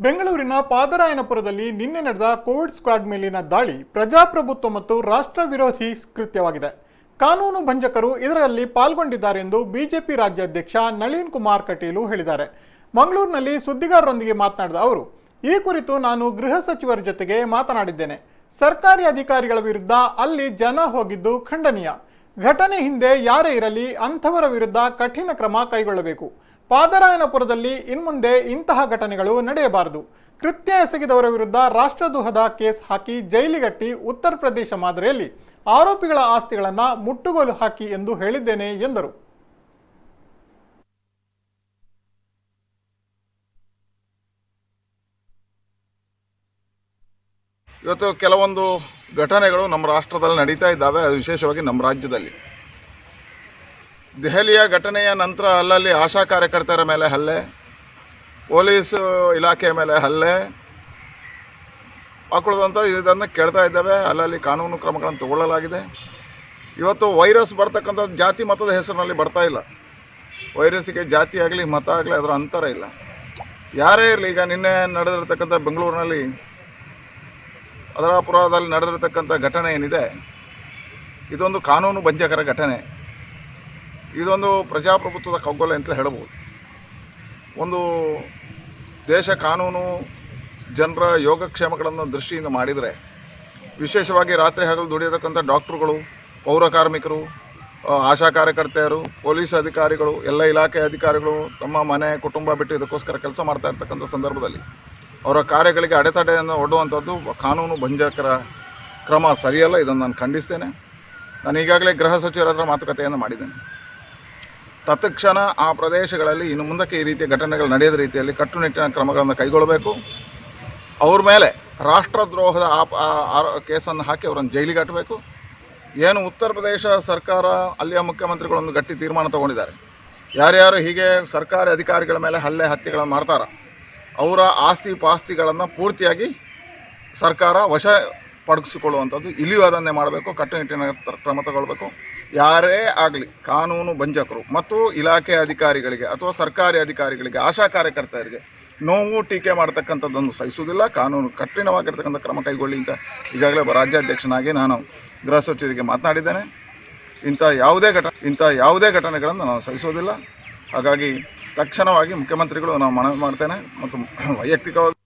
ಬೆಂಗಳೂರಿನ ಪಾದರಾಯನಪುರದಲ್ಲಿ ನಿನ್ನೆ ನಡೆದ ಕೋವಿಡ್ ಸ್ಕ್ವಾಡ್ ಮೇಲಿನ ದಾಳಿ ಪ್ರಜಾಪ್ರಭುತ್ವ ಮತ್ತು ರಾಷ್ಟ್ರ ವಿರೋಧಿ ಕೃತ್ಯವಾಗಿದೆ. ಕಾನೂನು ಭಂಜಕರು ಇದರಲ್ಲಿ ಪಾಲ್ಗೊಂಡಿದ್ದಾರೆ ಎಂದು ಬಿಜೆಪಿ ರಾಜ್ಯಾಧ್ಯಕ್ಷ ನಳಿನ್ ಕುಮಾರ್ ಕಟೀಲು ಹೇಳಿದ್ದಾರೆ. ಮಂಗಳೂರಿನಲ್ಲಿ ಸುದ್ದಿಗಾರರೊಂದಿಗೆ ಮಾತನಾಡಿದ ಅವರು, ಈ ಕುರಿತು ನಾನು ಗೃಹ ಸಚಿವರ ಜೊತೆಗೆ ಮಾತನಾಡಿದ್ದೇನೆ. ಸರ್ಕಾರಿ ಅಧಿಕಾರಿಗಳ ವಿರುದ್ಧ ಅಲ್ಲಿ ಜನ ಹೋಗಿದ್ದು ಖಂಡನೀಯ. ಘಟನೆ ಹಿಂದೆ ಯಾರೇ ಇರಲಿ ಅಂಥವರ ವಿರುದ್ಧ ಕಠಿಣ ಕ್ರಮ ಕೈಗೊಳ್ಳಬೇಕು. ಪಾದರಾಯನಪುರದಲ್ಲಿ ಇನ್ಮುಂದೆ ಇಂತಹ ಘಟನೆಗಳು ನಡೆಯಬಾರದು. ಕೃತ್ಯ ಎಸಗಿದವರ ವಿರುದ್ಧ ರಾಷ್ಟ್ರದ್ರೋಹದ ಕೇಸ್ ಹಾಕಿ ಜೈಲಿಗಟ್ಟಿ ಉತ್ತರ ಪ್ರದೇಶ ಮಾದರಿಯಲ್ಲಿ ಆರೋಪಿಗಳ ಆಸ್ತಿಗಳನ್ನು ಮುಟ್ಟುಗೋಲು ಹಾಕಿ ಎಂದು ಹೇಳಿದ್ದೇನೆ ಎಂದರು. ಇವತ್ತು ಕೆಲವೊಂದು ಘಟನೆಗಳು ನಮ್ಮ ರಾಷ್ಟ್ರದಲ್ಲಿ ನಡೀತಾ ಇದ್ದಾವೆ. ಅದು ವಿಶೇಷವಾಗಿ ನಮ್ಮ ರಾಜ್ಯದಲ್ಲಿ. ದೆಹಲಿಯ ಘಟನೆಯ ನಂತರ ಅಲ್ಲಲ್ಲಿ ಆಶಾ ಕಾರ್ಯಕರ್ತರ ಮೇಲೆ ಹಲ್ಲೆ, ಪೊಲೀಸ್ ಇಲಾಖೆಯ ಮೇಲೆ ಹಲ್ಲೆ ಹಾಕೊಳ್ಳೋದಂತ ಇದನ್ನು ಕೇಳ್ತಾ ಇದ್ದಾವೆ. ಅಲ್ಲಲ್ಲಿ ಕಾನೂನು ಕ್ರಮಗಳನ್ನು ತಗೊಳ್ಳಲಾಗಿದೆ. ಇವತ್ತು ವೈರಸ್ ಬರ್ತಕ್ಕಂಥದ್ದು ಜಾತಿ ಮತದ ಹೆಸರಿನಲ್ಲಿ ಬರ್ತಾ ಇಲ್ಲ. ವೈರಸ್ಸಿಗೆ ಜಾತಿ ಆಗಲಿ ಮತ ಆಗಲಿ ಅದರ ಅಂತರ ಇಲ್ಲ. ಯಾರೇ ಇರಲಿ, ಈಗ ನಿನ್ನೆ ನಡೆದಿರ್ತಕ್ಕಂಥ ಬೆಂಗಳೂರಿನಲ್ಲಿ ಅದರಾಪುರದಲ್ಲಿ ನಡೆದಿರ್ತಕ್ಕಂಥ ಘಟನೆ ಏನಿದೆ, ಇದೊಂದು ಕಾನೂನು ಭಂಜಕರ ಘಟನೆ. ಇದೊಂದು ಪ್ರಜಾಪ್ರಭುತ್ವದ ಕಗ್ಗೊಲೆ ಅಂತ ಹೇಳ್ಬೋದು. ಒಂದು ದೇಶ ಕಾನೂನು ಜನರ ಯೋಗಕ್ಷೇಮಗಳನ್ನು ದೃಷ್ಟಿಯಿಂದ ಮಾಡಿದರೆ, ವಿಶೇಷವಾಗಿ ರಾತ್ರಿ ಹಗಲು ದುಡಿಯತಕ್ಕಂಥ ಡಾಕ್ಟ್ರುಗಳು, ಪೌರ ಕಾರ್ಮಿಕರು, ಆಶಾ ಕಾರ್ಯಕರ್ತೆಯರು, ಪೊಲೀಸ್ ಅಧಿಕಾರಿಗಳು, ಎಲ್ಲ ಇಲಾಖೆ ಅಧಿಕಾರಿಗಳು ತಮ್ಮ ಮನೆ ಕುಟುಂಬ ಬಿಟ್ಟು ಇದಕ್ಕೋಸ್ಕರ ಕೆಲಸ ಮಾಡ್ತಾ ಇರ್ತಕ್ಕಂಥ ಸಂದರ್ಭದಲ್ಲಿ ಅವರ ಕಾರ್ಯಗಳಿಗೆ ಅಡೆತಡೆಯನ್ನು ಒಡ್ಡುವಂಥದ್ದು ಕಾನೂನು ಭಂಜಕರ ಕ್ರಮ ಸರಿಯಲ್ಲ. ಇದನ್ನು ನಾನು ಖಂಡಿಸ್ತೇನೆ. ನಾನು ಈಗಾಗಲೇ ಗೃಹ ಸಚಿವರ ಹತ್ರ ಮಾತುಕತೆಯನ್ನು ಮಾಡಿದ್ದೇನೆ. ತತ್ಕ್ಷಣ ಆ ಪ್ರದೇಶಗಳಲ್ಲಿ ಇನ್ನು ಮುಂದಕ್ಕೆ ಈ ರೀತಿಯ ಘಟನೆಗಳು ನಡೆಯದ ರೀತಿಯಲ್ಲಿ ಕಟ್ಟುನಿಟ್ಟಿನ ಕ್ರಮಗಳನ್ನು ಕೈಗೊಳ್ಳಬೇಕು. ಅವ್ರ ಮೇಲೆ ರಾಷ್ಟ್ರದ್ರೋಹದ ಕೇಸನ್ನು ಹಾಕಿ ಅವರನ್ನು ಜೈಲಿಗೆ ಹಾಕಬೇಕು. ಏನು ಉತ್ತರ ಪ್ರದೇಶ ಸರ್ಕಾರ, ಅಲ್ಲಿಯ ಮುಖ್ಯಮಂತ್ರಿಗಳೊಂದು ಗಟ್ಟಿ ತೀರ್ಮಾನ ತಗೊಂಡಿದ್ದಾರೆ. ಯಾರ್ಯಾರು ಹೀಗೆ ಸರ್ಕಾರಿ ಅಧಿಕಾರಿಗಳ ಮೇಲೆ ಹತ್ಯೆಗಳನ್ನು ಮಾಡ್ತಾರ, ಅವರ ಆಸ್ತಿ ಪಾಸ್ತಿಗಳನ್ನು ಪೂರ್ತಿಯಾಗಿ ಸರ್ಕಾರ ವಶಪಡಿಸಿಕೊಳ್ಳುವಂಥದ್ದು, ಇಲ್ಲಿಯೂ ಅದನ್ನೇ ಮಾಡಬೇಕು. ಕಟ್ಟುನಿಟ್ಟಿನ ಕ್ರಮ ತಗೊಳ್ಬೇಕು. ಯಾರೇ ಆಗಲಿ ಕಾನೂನು ಭಂಜಕರು ಮತ್ತು ಇಲಾಖೆ ಅಧಿಕಾರಿಗಳಿಗೆ ಅಥವಾ ಸರ್ಕಾರಿ ಅಧಿಕಾರಿಗಳಿಗೆ, ಆಶಾ ಕಾರ್ಯಕರ್ತರಿಗೆ ನೋವು ಟೀಕೆ ಮಾಡ್ತಕ್ಕಂಥದ್ದನ್ನು ಸಹಿಸುವುದಿಲ್ಲ. ಕಾನೂನು ಕಠಿಣವಾಗಿರ್ತಕ್ಕಂಥ ಕ್ರಮ ಕೈಗೊಳ್ಳಿ ಅಂತ ಈಗಾಗಲೇ ರಾಜ್ಯಾಧ್ಯಕ್ಷನಾಗಿ ನಾನು ಗೃಹ ಸಚಿವರಿಗೆ ಮಾತನಾಡಿದ್ದೇನೆ. ಇಂಥ ಯಾವುದೇ ಘಟನೆಗಳನ್ನು ನಾವು ಸಹಿಸೋದಿಲ್ಲ. ಹಾಗಾಗಿ ತಕ್ಷಣವಾಗಿ ಮುಖ್ಯಮಂತ್ರಿಗಳು ನಾವು ಮನವಿ ಮಾಡ್ತೇನೆ ಮತ್ತು ವೈಯಕ್ತಿಕವಾಗಿ